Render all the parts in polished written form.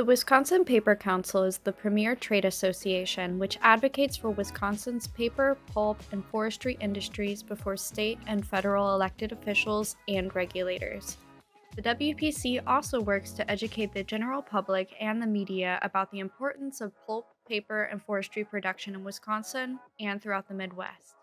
The Wisconsin Paper Council is the premier trade association which advocates for Wisconsin's paper, pulp, and forestry industries before state and federal elected officials and regulators. The WPC also works to educate the general public and the media about the importance of pulp, paper, and forestry production in Wisconsin and throughout the Midwest.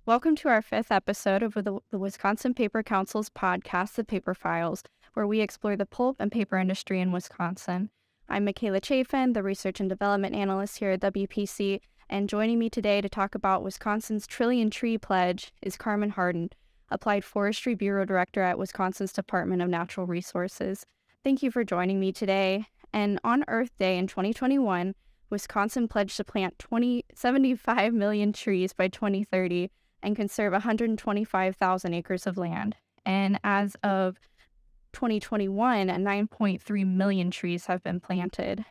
Welcome to our fifth episode of the Wisconsin Paper Council's podcast, The Paper Files, where we explore the pulp and paper industry in Wisconsin. I'm Michaela Chafin, the Research and Development Analyst here at WPC, and joining me today to talk about Wisconsin's Trillion Tree Pledge is Carmen Hardin, Applied Forestry Bureau Director at Wisconsin's Department of Natural Resources. Thank you for joining me today. And on Earth Day in 2021, Wisconsin pledged to plant 75 million trees by 2030 and conserve 125,000 acres of land. And as of 2021, 9.3 million trees have been planted.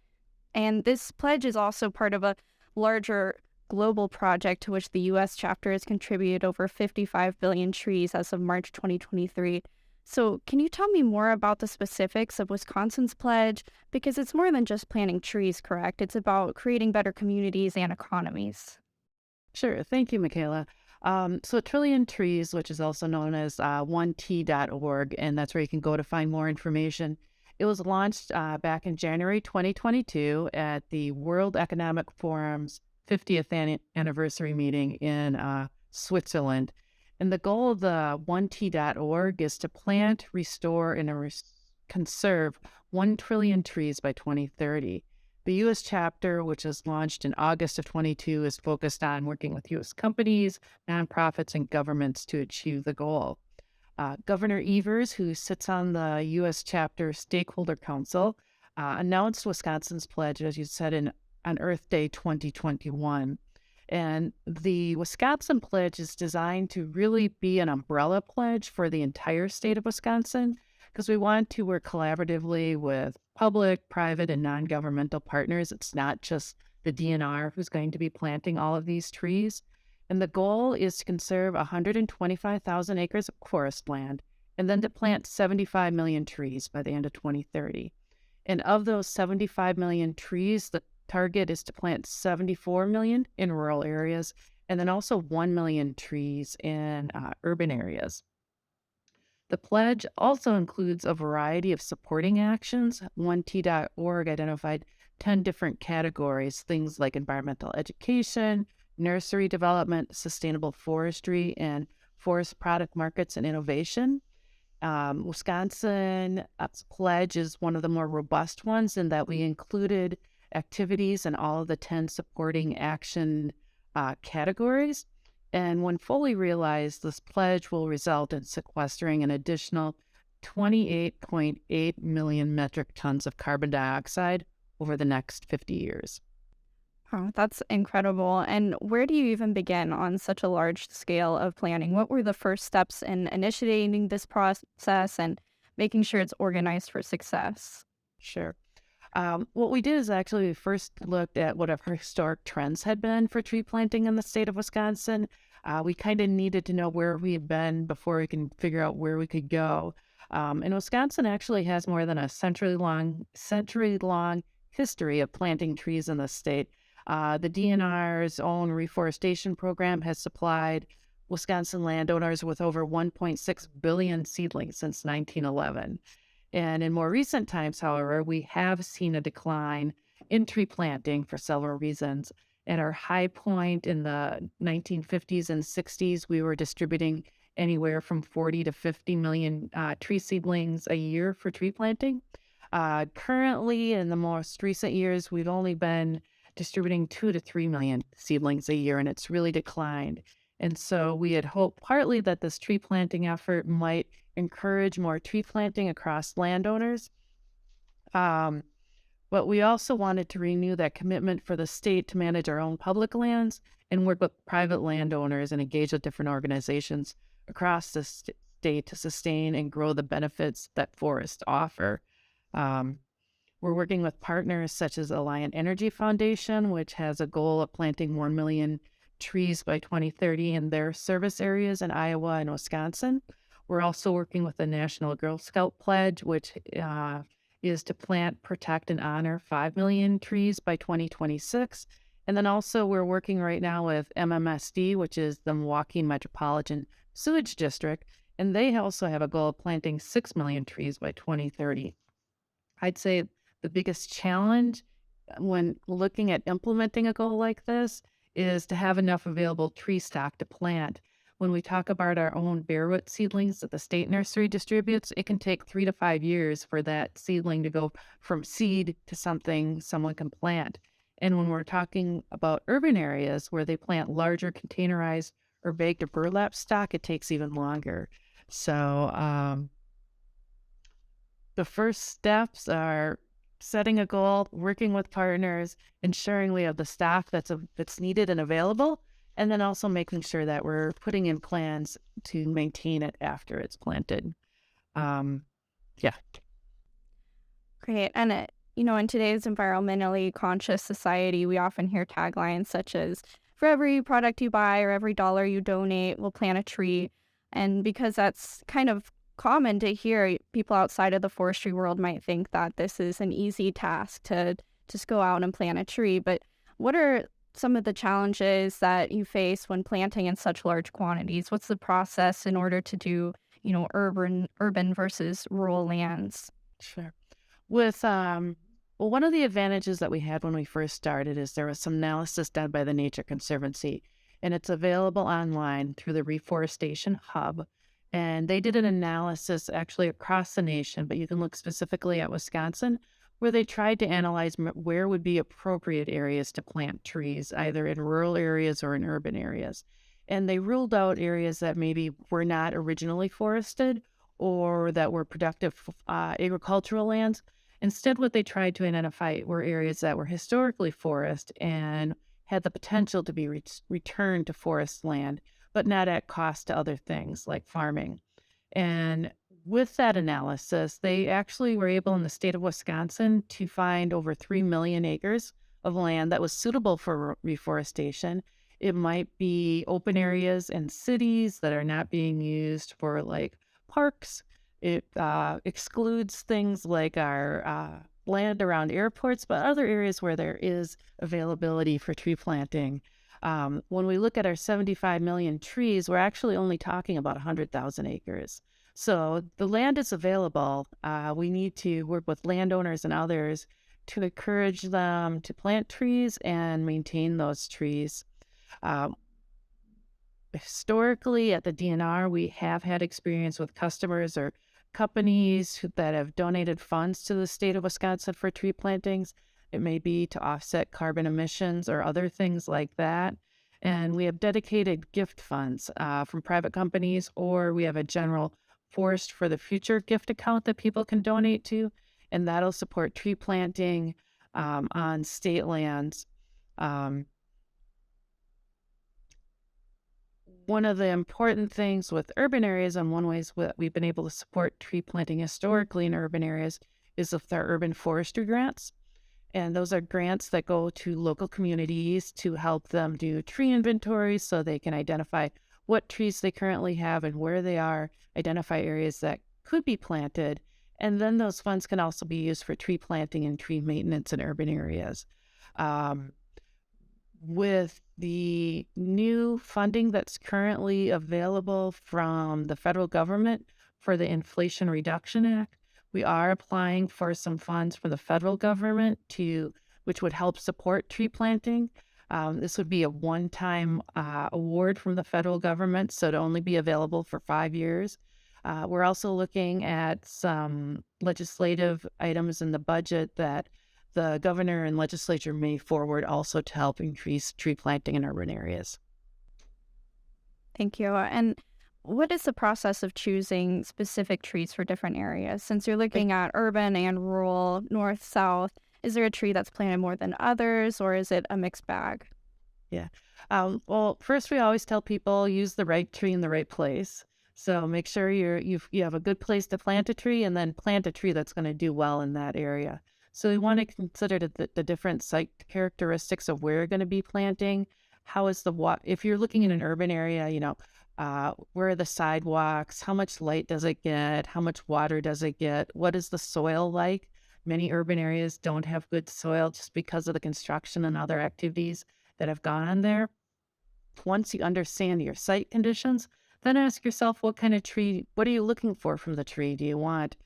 And this pledge is also part of a larger global project to which the U.S. chapter has contributed over 55 billion trees as of March 2023. So can you tell me more about the specifics of Wisconsin's pledge? Because it's more than just planting trees, correct? It's about creating better communities and economies. Sure. Thank you, Michaela. So Trillion Trees, which is also known as 1T.org, and that's where you can go to find more information. It was launched back in January 2022 at the World Economic Forum's 50th anniversary meeting in Switzerland. And the goal of the 1T.org is to plant, restore, and conserve 1 trillion trees by 2030. The U.S. chapter, which was launched in August of 22, is focused on working with U.S. companies, nonprofits, and governments to achieve the goal. Governor Evers, who sits on the U.S. chapter Stakeholder Council, announced Wisconsin's pledge, as you said, on Earth Day 2021. And the Wisconsin pledge is designed to really be an umbrella pledge for the entire state of Wisconsin, because we want to work collaboratively with public, private, and non-governmental partners. It's not just the DNR who's going to be planting all of these trees. And the goal is to conserve 125,000 acres of forest land and then to plant 75 million trees by the end of 2030. And of those 75 million trees, the target is to plant 74 million in rural areas and then also 1 million trees in urban areas. The pledge also includes a variety of supporting actions. 1T.org identified 10 different categories, things like environmental education, nursery development, sustainable forestry, and forest product markets and innovation. Wisconsin's pledge is one of the more robust ones in that we included activities in all of the 10 supporting action categories. And when fully realized, this pledge will result in sequestering an additional 28.8 million metric tons of carbon dioxide over the next 50 years. Oh, that's incredible. And where do you even begin on such a large scale of planning? What were the first steps in initiating this process and making sure it's organized for success? Sure. What we did is actually we first looked at what our historic trends had been for tree planting in the state of Wisconsin. We kind of needed to know where we had been before we can figure out where we could go. And Wisconsin actually has more than a century-long history of planting trees in the state. The DNR's own reforestation program has supplied Wisconsin landowners with over 1.6 billion seedlings since 1911. And in more recent times, however, we have seen a decline in tree planting for several reasons. At our high point in the 1950s and 60s, we were distributing anywhere from 40 to 50 million tree seedlings a year for tree planting. Currently, in the most recent years, we've only been distributing 2 to 3 million seedlings a year, and it's really declined. And so we had hoped partly that this tree planting effort might encourage more tree planting across landowners. But we also wanted to renew that commitment for the state to manage our own public lands and work with private landowners and engage with different organizations across the state to sustain and grow the benefits that forests offer. We're working with partners such as Alliant Energy Foundation, which has a goal of planting 1 million trees by 2030 in their service areas in Iowa and Wisconsin. We're also working with the National Girl Scout Pledge, which is to plant, protect, and honor 5 million trees by 2026. And then also we're working right now with MMSD, which is the Milwaukee Metropolitan Sewage District, and they also have a goal of planting 6 million trees by 2030. I'd say the biggest challenge when looking at implementing a goal like this is to have enough available tree stock to plant. When we talk about our own bareroot seedlings that the state nursery distributes, it can take 3 to 5 years for that seedling to go from seed to something someone can plant. And when we're talking about urban areas where they plant larger containerized or baked or burlap stock, it takes even longer. So, the first steps are setting a goal, working with partners, ensuring we have the staff that's needed and available, and then also making sure that we're putting in plans to maintain it after it's planted. Yeah. Great. And, in today's environmentally conscious society, we often hear taglines such as, for every product you buy or every dollar you donate, we'll plant a tree. And because that's kind of common to hear, people outside of the forestry world might think that this is an easy task to just go out and plant a tree. But what are some of the challenges that you face when planting in such large quantities? What's the process in order to do, urban versus rural lands? Sure. With well, one of the advantages that we had when we first started is there was some analysis done by the Nature Conservancy, and it's available online through the Reforestation Hub. And they did an analysis actually across the nation, but you can look specifically at Wisconsin, where they tried to analyze where would be appropriate areas to plant trees, either in rural areas or in urban areas. And they ruled out areas that maybe were not originally forested or that were productive agricultural lands. Instead, what they tried to identify were areas that were historically forest and had the potential to be returned to forest land, but not at cost to other things like farming. And with that analysis, they actually were able in the state of Wisconsin to find over 3 million acres of land that was suitable for reforestation. It might be open areas in cities that are not being used for like parks. It excludes things like our land around airports, but other areas where there is availability for tree planting. When we look at our 75 million trees, we're actually only talking about 100,000 acres. So the land is available. We need to work with landowners and others to encourage them to plant trees and maintain those trees. Historically, at the DNR, we have had experience with customers or companies that have donated funds to the state of Wisconsin for tree plantings. It may be to offset carbon emissions or other things like that. And we have dedicated gift funds from private companies, or we have a general Forest for the Future gift account that people can donate to, and that'll support tree planting on state lands. One of the important things with urban areas, and one ways we've been able to support tree planting historically in urban areas, is with our urban forestry grants. And those are grants that go to local communities to help them do tree inventories so they can identify what trees they currently have and where they are, identify areas that could be planted. And then those funds can also be used for tree planting and tree maintenance in urban areas. With the new funding that's currently available from the federal government for the Inflation Reduction Act, we are applying for some funds from the federal government which would help support tree planting. This would be a one-time award from the federal government, so to only be available for 5 years. We're also looking at some legislative items in the budget that the governor and legislature may forward also to help increase tree planting in urban areas. Thank you. And what is the process of choosing specific trees for different areas? Since you're looking at urban and rural, north, south, is there a tree that's planted more than others, or is it a mixed bag? Yeah. Well, first we always tell people use the right tree in the right place. So make sure you have a good place to plant a tree, and then plant a tree that's going to do well in that area. So we want to consider the different site characteristics of where you're going to be planting. How is if you're looking in an urban area, where are the sidewalks? How much light does it get? How much water does it get? What is the soil like? Many urban areas don't have good soil just because of the construction and other activities that have gone on there. Once you understand your site conditions, then ask yourself what kind of tree, what are you looking for from the tree? Do you want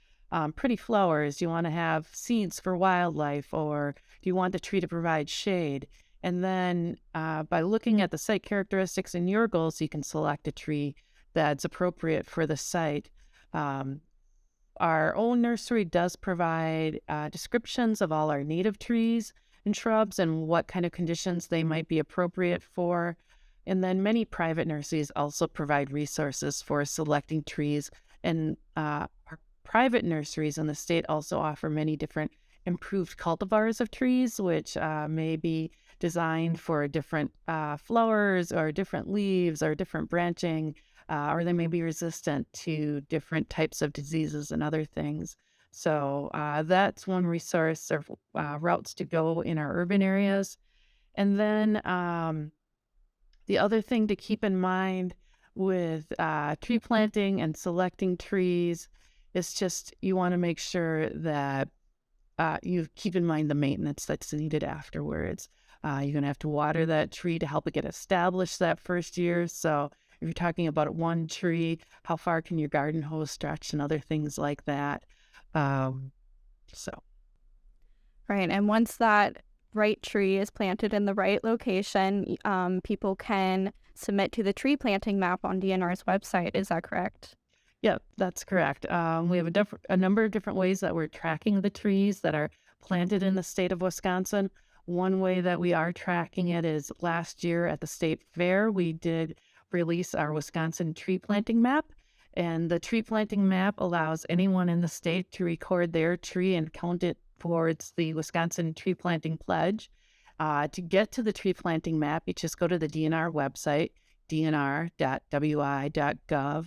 pretty flowers? Do you want to have seeds for wildlife? Or do you want the tree to provide shade? And then by looking at the site characteristics and your goals, you can select a tree that's appropriate for the site. Um, our own nursery does provide descriptions of all our native trees and shrubs and what kind of conditions they might be appropriate for. And then many private nurseries also provide resources for selecting trees. And our private nurseries in the state also offer many different improved cultivars of trees, which may be designed for different flowers or different leaves or different branching, or they may be resistant to different types of diseases and other things. So that's one resource or routes to go in our urban areas. And then the other thing to keep in mind with tree planting and selecting trees is just you want to make sure that you keep in mind the maintenance that's needed afterwards. You're going to have to water that tree to help it get established that first year. So if you're talking about one tree, how far can your garden hose stretch and other things like that. Um, so, Right. And once that right tree is planted in the right location, people can submit to the tree planting map on DNR's website. Is that correct? yeah, that's correct. We have a number of different ways that we're tracking the trees that are planted in the state of Wisconsin. One way that we are tracking it is last year at the state fair, we did release our Wisconsin tree planting map. And the tree planting map allows anyone in the state to record their tree and count it towards the Wisconsin tree planting pledge. To get to the tree planting map, you just go to the DNR website, dnr.wi.gov,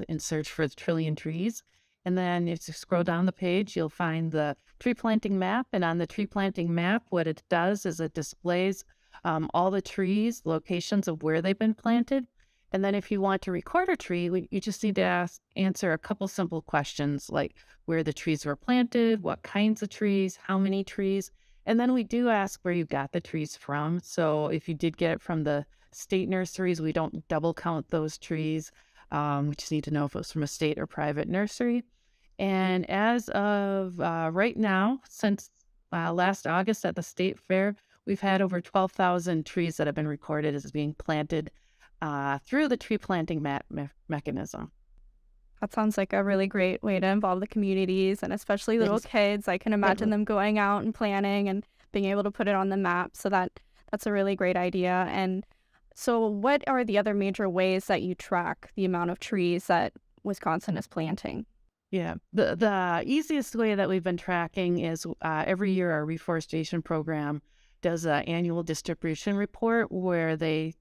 and search for the trillion trees. And then if you scroll down the page, you'll find the tree planting map. And on the tree planting map, what it does is it displays all the trees, locations of where they've been planted. And then if you want to record a tree, you just need to answer a couple simple questions like where the trees were planted, what kinds of trees, how many trees. And then we do ask where you got the trees from. So if you did get it from the state nurseries, we don't double count those trees. We just need to know if it was from a state or private nursery. And as of right now, since last August at the state fair, we've had over 12,000 trees that have been recorded as being planted through the tree planting mechanism. That sounds like a really great way to involve the communities and especially little kids. I can imagine them going out and planning and being able to put it on the map. So that's a really great idea. And so what are the other major ways that you track the amount of trees that Wisconsin is planting? Yeah, the easiest way that we've been tracking is every year our reforestation program does an annual distribution report where they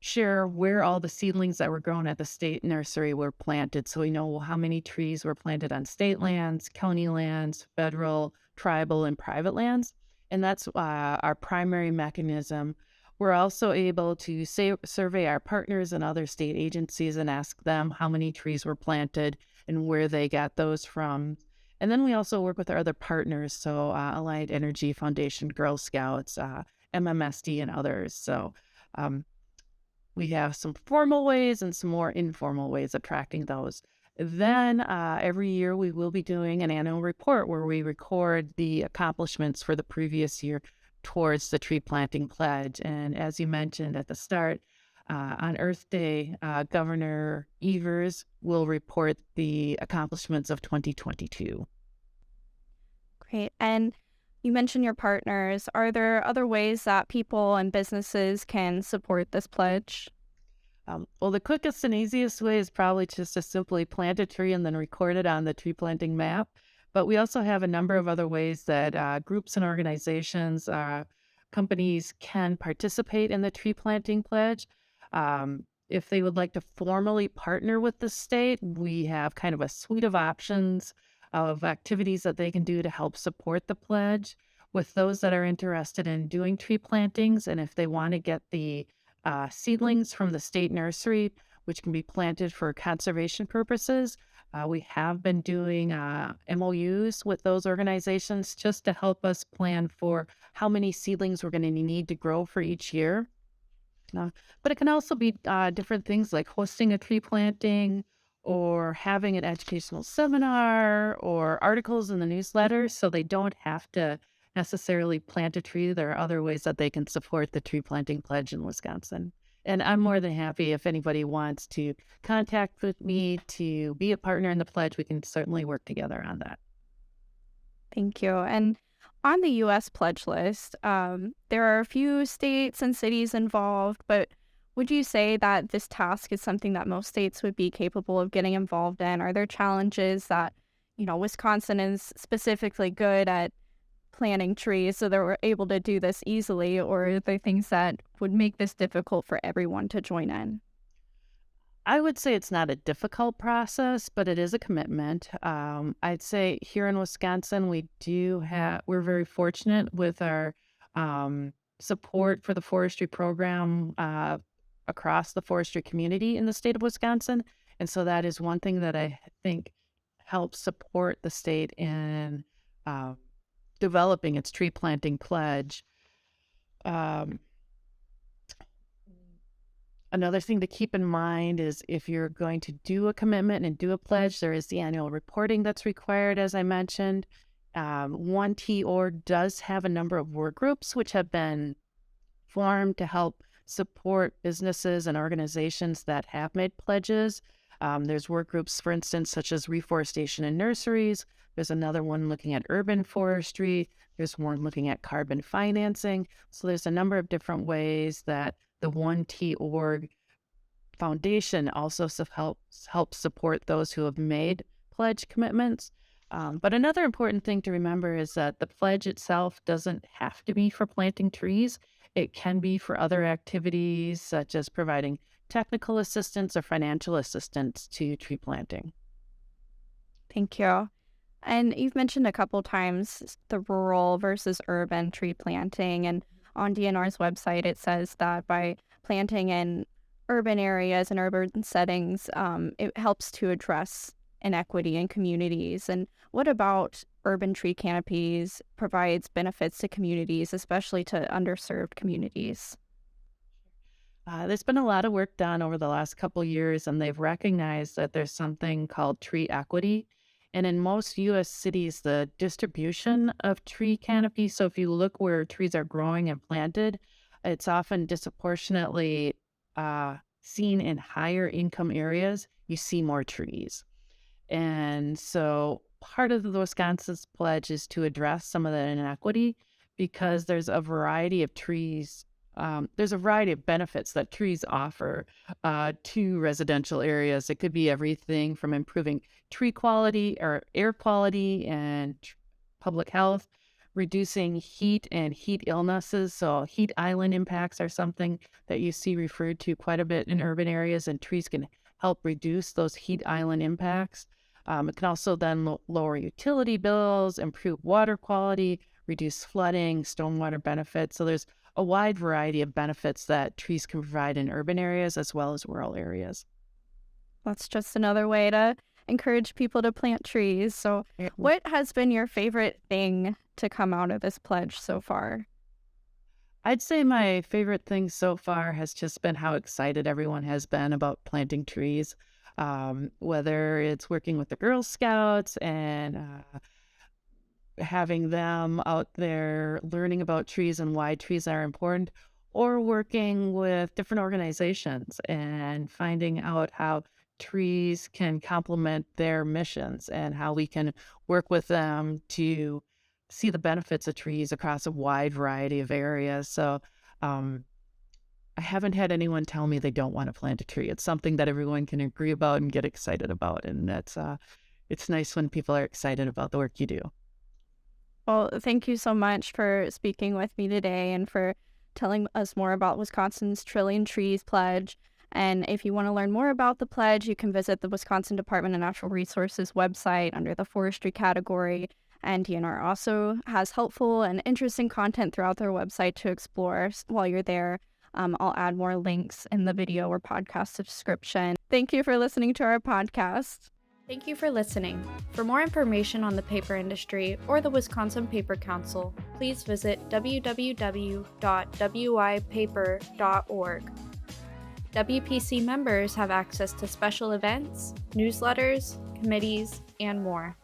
share where all the seedlings that were grown at the state nursery were planted. So we know how many trees were planted on state lands, county lands, federal, tribal, and private lands. And that's our primary mechanism. We're also able to survey our partners and other state agencies and ask them how many trees were planted and where they got those from. And then we also work with our other partners, so Allied Energy Foundation, Girl Scouts, MMSD, and others. So we have some formal ways and some more informal ways of tracking those. Then every year we will be doing an annual report where we record the accomplishments for the previous year towards the tree planting pledge. And as you mentioned at the start, on Earth Day, Governor Evers will report the accomplishments of 2022. Great. And you mentioned your partners. Are there other ways that people and businesses can support this pledge? Well, the quickest and easiest way is probably just to simply plant a tree and then record it on the tree planting map. But we also have a number of other ways that groups and organizations, companies can participate in the tree planting pledge. If they would like to formally partner with the state, we have kind of a suite of options of activities that they can do to help support the pledge. With those that are interested in doing tree plantings, and if they want to get the seedlings from the state nursery, which can be planted for conservation purposes. We have been doing MOUs with those organizations just to help us plan for how many seedlings we're going to need to grow for each year. Uh, but it can also be different things like hosting a tree planting or having an educational seminar or articles in the newsletter so they don't have to necessarily plant a tree. There are other ways that they can support the tree planting pledge in Wisconsin. And I'm more than happy if anybody wants to contact with me to be a partner in the pledge. We can certainly work together on that. Thank you. And on the U.S. pledge list, there are a few states and cities involved, but would you say that this task is something that most states would be capable of getting involved in? Are there challenges that, Wisconsin is specifically good at planting trees so that we're able to do this easily, or are there things that would make this difficult for everyone to join in? I would say it's not a difficult process, but it is a commitment. I'd say here in Wisconsin, we're very fortunate with our support for the forestry program across the forestry community in the state of Wisconsin. And so that is one thing that I think helps support the state in uh, developing its tree planting pledge. Um, Another thing to keep in mind is if you're going to do a commitment and do a pledge, there is the annual reporting that's required, as I mentioned. 1T org does have a number of work groups which have been formed to help support businesses and organizations that have made pledges. There's work groups, for instance, such as reforestation in nurseries. There's another one looking at urban forestry. There's one looking at carbon financing. So there's a number of different ways that the 1T org foundation also helps support those who have made pledge commitments. But another important thing to remember is that the pledge itself doesn't have to be for planting trees. It can be for other activities such as providing technical assistance or financial assistance to tree planting. Thank you. And you've mentioned a couple times the rural versus urban tree planting. And on DNR's website, it says that by planting in urban areas and urban settings, it helps to address inequity in communities. And what about urban tree canopies provides benefits to communities, especially to underserved communities? There's been a lot of work done over the last couple years, and they've recognized that there's something called tree equity. And in most U.S. cities, the distribution of tree canopy, so if you look where trees are growing and planted, it's often disproportionately seen in higher income areas. You see more trees. And so part of the Wisconsin's pledge is to address some of that inequity because there's a variety of trees. There's a variety of benefits that trees offer to residential areas. It could be everything from improving tree quality or air quality and public health, reducing heat and heat illnesses. So heat island impacts are something that you see referred to quite a bit in urban areas, and trees can help reduce those heat island impacts. It can also then lower utility bills, improve water quality, reduce flooding, stormwater benefits. So there's a wide variety of benefits that trees can provide in urban areas as well as rural areas. That's just another way to encourage people to plant trees. So, what has been your favorite thing to come out of this pledge so far? I'd say my favorite thing so far has just been how excited everyone has been about planting trees. Whether it's working with the Girl Scouts and having them out there learning about trees and why trees are important, or working with different organizations and finding out how trees can complement their missions and how we can work with them to see the benefits of trees across a wide variety of areas. So, I haven't had anyone tell me they don't want to plant a tree. It's something that everyone can agree about and get excited about, and it's nice when people are excited about the work you do. Well, thank you so much for speaking with me today and for telling us more about Wisconsin's Trillion Trees Pledge. And if you want to learn more about the pledge, you can visit the Wisconsin Department of Natural Resources website under the forestry category. And DNR also has helpful and interesting content throughout their website to explore while you're there. I'll add more links in the video or podcast description. Thank you for listening to our podcast. Thank you for listening. For more information on the paper industry or the Wisconsin Paper Council, please visit www.wipaper.org. WPC members have access to special events, newsletters, committees, and more.